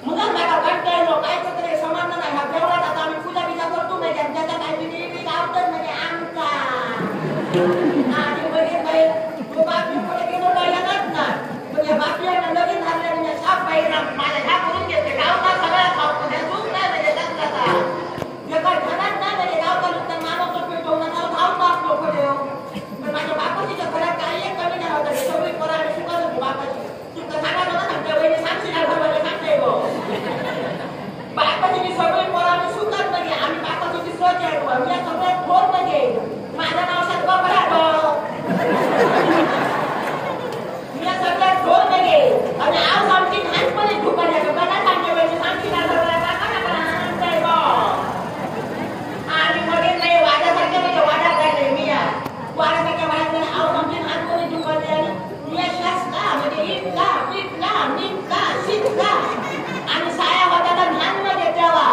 मुलांना कंटाळलो काय तरी समाधान आहे देवळात आता आम्ही आणि म्हणजे काय तो बापी पुढे गेलो नाही येणार ना म्हणजे बापीला लगीन झाल्याने मी साप पाहिला मला ह्या करून घेते गावचा सगळा खाऊ म्हणजे दूध नाही म्हणजे जास्त जे काय घरात नाही म्हणजे गावचा नुसता मानवतो पेटवून नाव धावतो आपलो पुढे पण माझ्या बापाच्या घरात काही एक कमी नाही होता सगळी पोराने शिकवत होती बापाची तुमचं सांगा ना आमच्या बहिणी सांगशील ना घरवाले सांगते गो बापाची सगळी पोराने सुखात म्हणजे आम्ही बापाची स्वच्छ आहे मी सगळ्यात थोर म्हणजे माझं नाव सत्वा पडा मी सगळ्यात थोर म्हणजे आणि आज आमची लहानपणी झुकायला बघा सांगते बहिणी सांगशील ना घरवाले आणि मध्ये नाही वाड्यासारख्या म्हणजे वाड्यात राहिले मी या वाड्यासारख्या वाड्यात आऊन आमची लहानपणी झुकायची आणि मी शासला म्हणजे इटला पिटला निटला शिकला आणि साया होता तर लहानमध्ये तेव्हा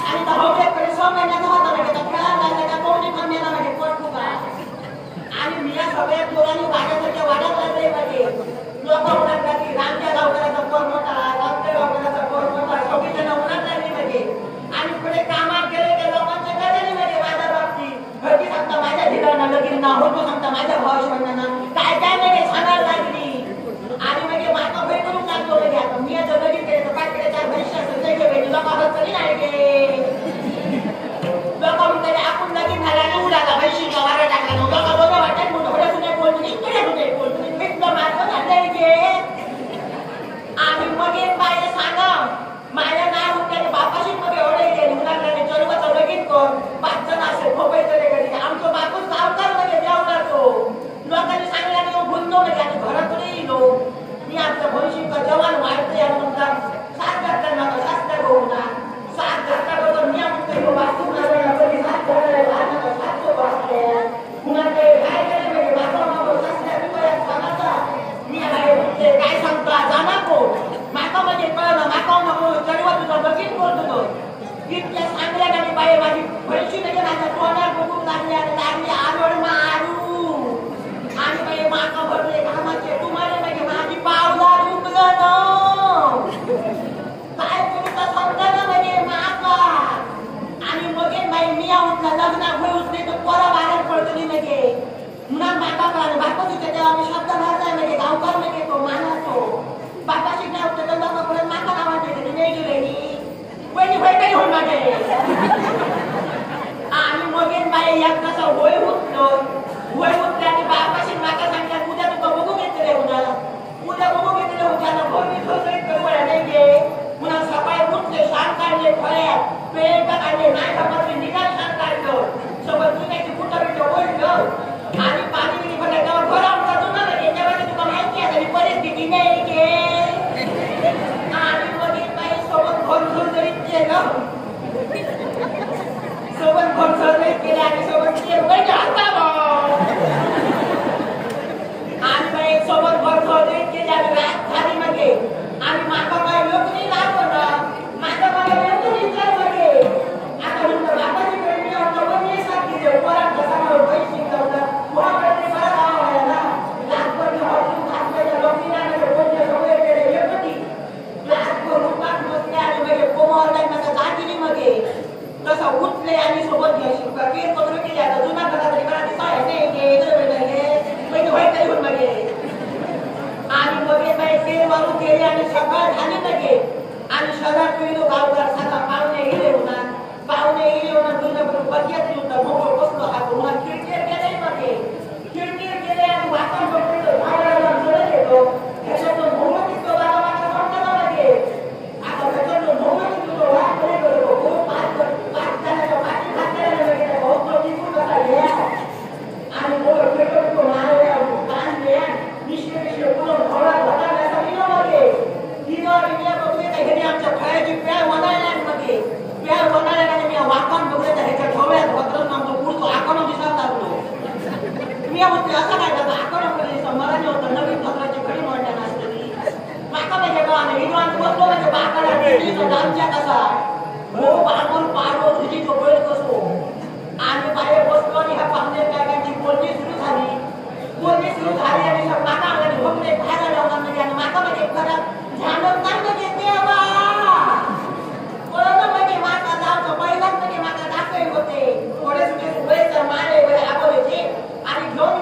आणि दहावीकडे 6 महिन्याचा होता म्हणजे तर खेळायला त्याच्या कोणी थांबलेला म्हणजे पोट फुगा आणि मी या सगळ्या पोरांनी वाड्यासारख्या वाड्यात राहिले म्हणजे लोक उन्हात राहतील रामच्या गावकऱ्याचा पोर मोठा रामच्या गावकऱ्याचा पोर मोठा सगळी जण उन्हात राहिली म्हणजे आणि पुढे कामात गेले ते लोकांच्या घराने म्हणजे माझ्या बाबतीत घरची सांगता माझ्या ठिकाणा लगीन ना होतो सांगता माझ्या भावाशिवांना काय काय म्हणजे सांगायला लागली आणि म्हणजे माझा भय करून लागलो म्हणजे आता मी आता लगीन केले तर काय केले 4 वर्ष असेल ते वेळी लोक हरत तरी नाही गे लोक म्हणते आपण लगीन झाल्याने उडाला पैसे वारा टाकला लोक बरोबर वाटत मोठे कुठे बोलतो इकडे कुठे बोलतो भेटलं मार्ग झालंय गे आणि मग एक बाई सांगा माझ्या नाव त्याने बापाशी मध्ये एवढे गेले मुलांना चलवाचं लगीन कर 5 जण असेल खोपायचं घरी आमचं बापूस गावकार म्हणजे देवडाचो लोकांनी सांगितलं भुलतो म्हणजे आणि घराकडे येलो मी आपल्या भविष्य जवान वाढते आणि तुमचा 7 घातला शास्त्र होऊना 7 घातला मी म्हणतो वाचून कधी 7 काय केलं म्हणजे मी काय सांगतो जाणार को माका म्हणजे कळलं माका नको चढवा तुझं लगीन करतो इतक्या सांगल्या आणि बाई माझी भैशी म्हणजे माझ्या तोंडात बघून लागली आणि लागली आरोड मारू आणि बाई माका भरले घामाचे तुम्हाला म्हणजे माझी पावला रुकलं काय तुमचा समजा ना म्हणजे माका आणि मग बाई मी उठला लग्ना होऊच नाही तर पोरा बाहेर पडतो म्हणजे मुला माका कळलं बापा तुझ्या तेव्हा मी शब्द भरलाय म्हणजे गावकार म्हणजे तो मानतो बापाशी नाही उठलं तर लोक परत माका नावाचे तरी नाही गेलेली वहिनी होय काही होईल माझे आणि मग बाई एक कसं होय उठलं आणि बापाशी माका सांगतात उद्या तुका बघू घेतले उद्या बघू घेतले उद्याला भोवती थोडे कळवळ्या नाही गे पुन्हा सकाळी उठले शान काढले फळ्यात पेट काढले नाही खबर निघाल शान काढलं सोबत तुझ्याची कुठं बिटं ओढलं आणि पाणी भरलं तेव्हा भराव जातो ना त्याच्यामध्ये तुला माहिती आहे परिस्थिती नाही गे आणि मग बाई सोबत घोरझोरीत केलं सोबत घोरझोरीत केले आणि सोबत केलं आणि बाई सोबत घोरझोरीत केले आणि रात झाली मध्ये आणि माका बाई लोक नाही दाखवलं माझा मला लोक विचार मध्ये आता म्हणतो बापाची कडे होतं पण मी सांगितले पोरात कसा मला पैसे शिकवलं पोराकडे मला गाव आहे ना लहानपणी हॉटेल खासल्याच्या लोकीला बोलले सगळे केले एकटी लहानपण रुपात बसले आणि म्हणजे कोमावरला माझा गाठीने मध्ये तसं उठले आणि सोबत घ्यायची केर पत्र केले आता जुना करा तरी मला दिसा आहे नाही म्हणजे होय तरी होऊन मध्ये आणि मध्ये बाई केर मारून केले आणि सकाळ झाली मध्ये आणि शहरात गेलो गावकार सगळा पाहुणे गेले होणार तुझ्याकडून बघितली होता मोठं बसलो हात होणार खिडकीर गेले मध्ये खिडकीर गेले आणि वाचन बघतो झाडाला जळत येतो ह्याच्यातून भोवतीच तो बाबा माझ्या समजा मध्ये आता ह्याच्यातून भोवतीच तो वाट कडे करतो खूप पाच जणांच्या पाठी घातलेला गेला बहुत तो निघून कसा घ्या आणि मोठं फेकत तो मारल्या बांधले निष्क्रिय पुढं घोडा घोटाळण्यासाठी न मध्ये हिनं इंडिया बघले तर घरी आमच्या फळ्याची प्याळ वनायला मध्ये प्याळ वनायला आणि मी वाकण बघले तर ह्याच्या ढोळ्यात भद्रन आमचं पुढचं आकणं दिसत लागलो मी म्हणते असं काय करतं आकणं मध्ये मराठी होतं नवीन भद्राची घडी म्हणल्या नसतरी माका म्हणजे कळालं विद्वान बसलो म्हणजे बाकाला रेडीचं दामच्या कसा हो बागून पाडो तुझी तो बैल कसो आणि बाहेर बसलो आणि ह्या पाहुणे काकांची बोलणी सुरू झाली आणि माका अंगाने भोगले बाहेर लावणार म्हणजे आणि माका म्हणजे खरं ध्यान म्हणजे देवा कोरोना म्हणजे माका जावचं पहिलाच म्हणजे माका दाखवे होते थोडे सुटे मारे आबोले आणि घेऊन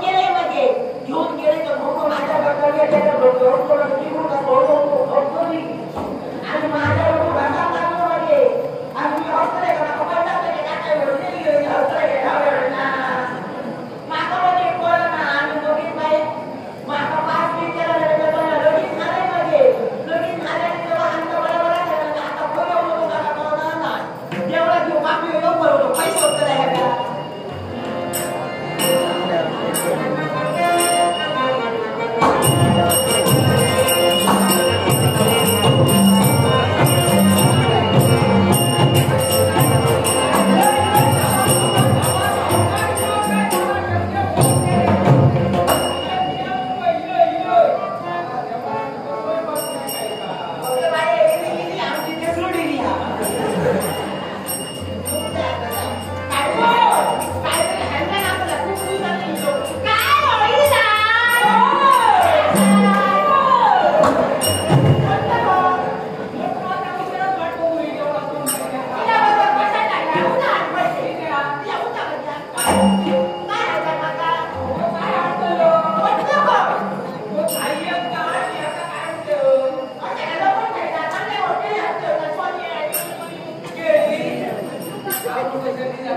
Oh,